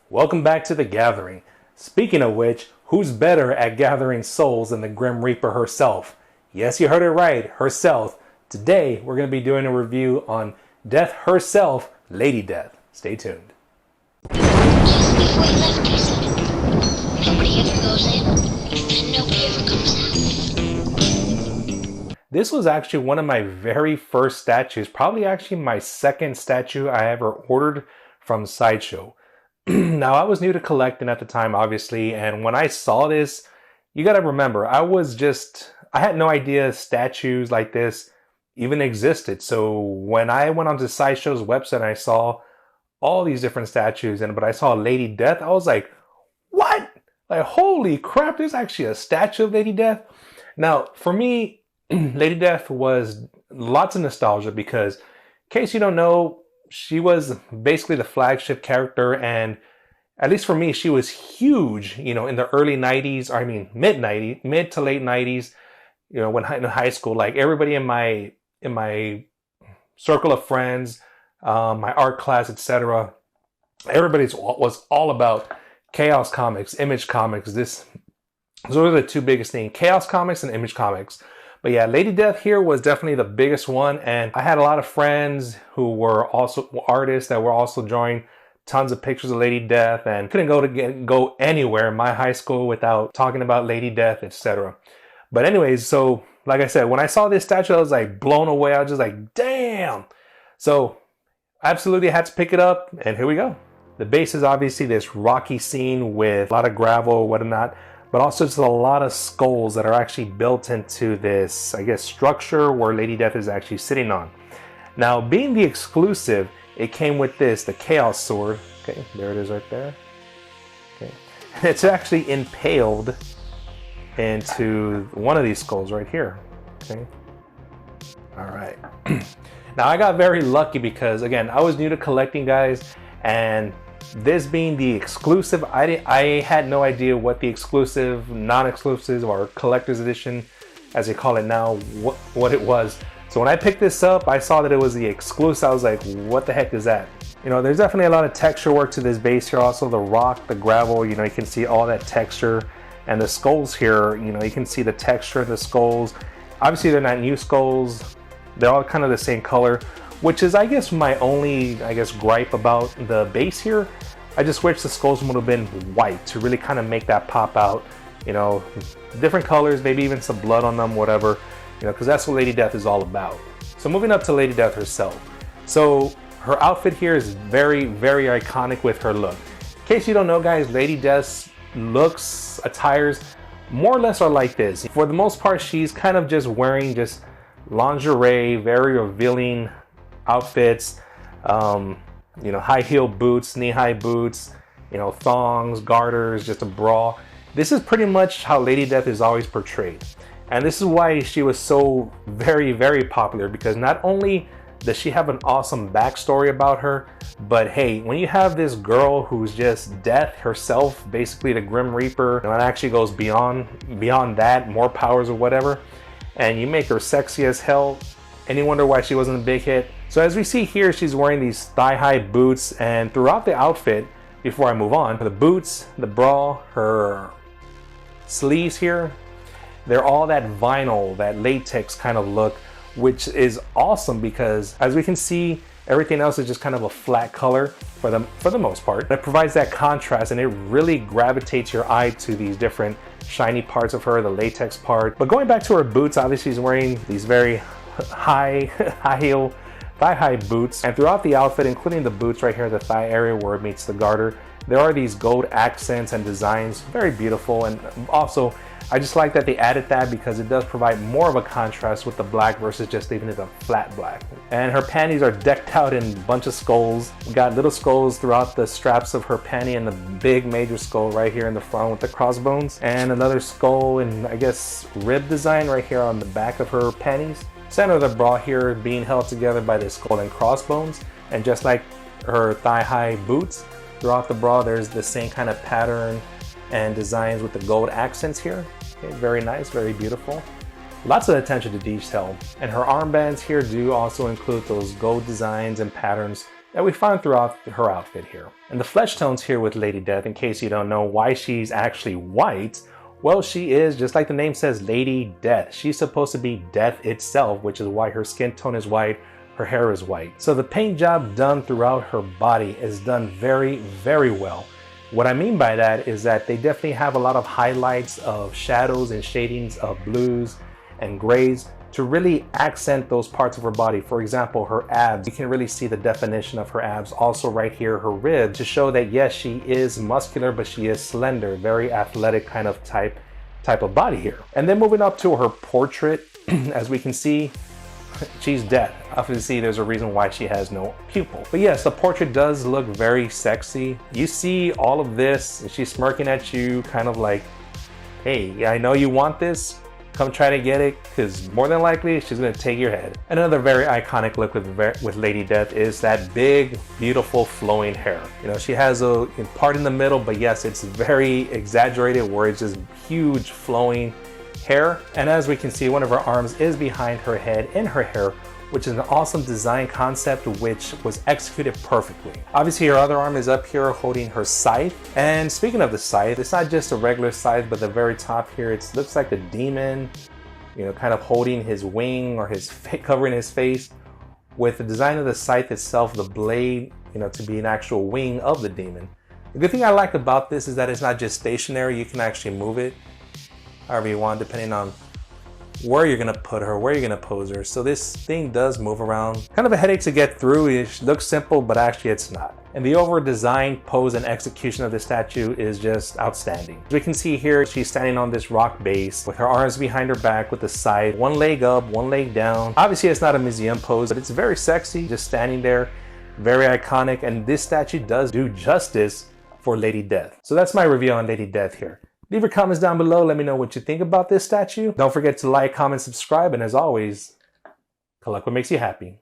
Welcome back to The Gathering. Speaking of which, who's better at gathering souls than the Grim Reaper herself? Yes, you heard it right, herself. Today, we're going to be doing a review on Death herself, Lady Death. Stay tuned. Just before you left for a second, nobody ever goes in, and nobody ever comes out. This was actually one of my very first statues, probably actually my second statue I ever ordered from Sideshow. Now, I was new to collecting at the time, obviously, and when I saw this, you gotta remember, I had no idea statues like this even existed. So when I went onto Sideshow's website and I saw all these different statues, but I saw Lady Death, I was like, what? Like, holy crap, there's actually a statue of Lady Death? Now, for me, Lady Death was lots of nostalgia because, in case you don't know, she was basically the flagship character, and at least for me, she was huge, in the early 90s, or I mean mid to late 90s, when in high school. Like, everybody in my circle of friends, my art class, etc., everybody was all about Chaos Comics, Image Comics. Those are the two biggest things, Chaos Comics and Image Comics. But yeah, Lady Death here was definitely the biggest one, and I had a lot of friends who were also artists that were also drawing tons of pictures of Lady Death, and couldn't go anywhere in my high school without talking about Lady Death, etc. But anyways, so like I said, when I saw this statue, I was like blown away. I was just like, damn! So absolutely had to pick it up, and here we go. The base is obviously this rocky scene with a lot of gravel or whatnot, but also just a lot of skulls that are actually built into this, I guess, structure where Lady Death is actually sitting on. Now, being the exclusive, it came with this, the Chaos Sword. Okay, there it is right there. Okay, it's actually impaled into one of these skulls right here. Okay, all right. Now, I got very lucky because, again, I was new to collecting, guys, and this being the exclusive, I had no idea what the exclusive, non-exclusive, or collector's edition, as they call it now, what it was. So when I picked this up, I saw that it was the exclusive. I was like, what the heck is that? There's definitely a lot of texture work to this base here. Also the rock, the gravel, you can see all that texture. And the skulls here, you can see the texture of the skulls. Obviously they're not new skulls. They're all kind of the same color, which is, I guess, my only, gripe about the base here. I just wish the skulls would have been white to really kind of make that pop out. Different colors, maybe even some blood on them, whatever, because that's what Lady Death is all about. So moving up to Lady Death herself. So her outfit here is very, very iconic with her look. In case you don't know, guys, Lady Death's looks, attires, more or less are like this. For the most part, she's kind of just wearing just lingerie, very revealing outfits, high heel boots, knee-high boots, thongs, garters, just a bra. This is pretty much how Lady Death is always portrayed. And this is why she was so very, very popular, because not only does she have an awesome backstory about her, but hey, when you have this girl who's just Death herself, basically the Grim Reaper, and it actually goes beyond that, more powers or whatever, and you make her sexy as hell, any wonder why she wasn't a big hit? So as we see here, she's wearing these thigh-high boots, and throughout the outfit, before I move on, the boots, the bra, her sleeves here, they're all that vinyl, that latex kind of look, which is awesome because, as we can see, everything else is just kind of a flat color for the most part. It provides that contrast, and it really gravitates your eye to these different shiny parts of her, the latex part. But going back to her boots, obviously she's wearing these very high heel, thigh-high boots, and throughout the outfit, including the boots right here, the thigh area where it meets the garter, there are these gold accents and designs, very beautiful. And also, I just like that they added that because it does provide more of a contrast with the black versus just leaving it a flat black. And her panties are decked out in a bunch of skulls. We got little skulls throughout the straps of her panty, and the big major skull right here in the front with the crossbones, and another skull and, I guess, rib design right here on the back of her panties. Center of the bra here being held together by the skull and crossbones, and just like her thigh-high boots, throughout the bra there's the same kind of pattern and designs with the gold accents here. Okay, very nice, very beautiful. Lots of attention to detail. And her armbands here do also include those gold designs and patterns that we find throughout her outfit here. And the flesh tones here with Lady Death, in case you don't know why she's actually white, well, she is, just like the name says, Lady Death. She's supposed to be death itself, which is why her skin tone is white, her hair is white. So the paint job done throughout her body is done very, very well. What I mean by that is that they definitely have a lot of highlights of shadows and shadings of blues and grays to really accent those parts of her body. For example, her abs, you can really see the definition of her abs. Also right here, her ribs, to show that yes, she is muscular, but she is slender, very athletic kind of type of body here. And then moving up to her portrait, as we can see, she's dead. Obviously, there's a reason why she has no pupil. But yes, the portrait does look very sexy. You see all of this, and she's smirking at you, kind of like, hey, I know you want this. Come try to get it, because more than likely she's going to take your head. Another very iconic look with Lady Death is that big, beautiful, flowing hair. You know, she has a part in the middle, but yes, it's very exaggerated where it's just huge flowing hair. And as we can see, one of her arms is behind her head in her hair, which is an awesome design concept which was executed perfectly. Obviously, her other arm is up here holding her scythe. And speaking of the scythe, it's not just a regular scythe, but the very top here, it looks like a demon, you know, kind of holding his wing or covering his face. With the design of the scythe itself, the blade, you know, to be an actual wing of the demon. The good thing I like about this is that it's not just stationary, you can actually move it however you want, depending on where you're gonna put her, where you're gonna pose her. So this thing does move around. Kind of a headache to get through. It looks simple, but actually it's not. And the overall design, pose, and execution of the statue is just outstanding. As we can see here, she's standing on this rock base with her arms behind her back with the side, one leg up, one leg down. Obviously it's not a museum pose, but it's very sexy, just standing there, very iconic. And this statue does do justice for Lady Death. So that's my review on Lady Death here. Leave your comments down below. Let me know what you think about this statue. Don't forget to like, comment, subscribe, and as always, collect what makes you happy.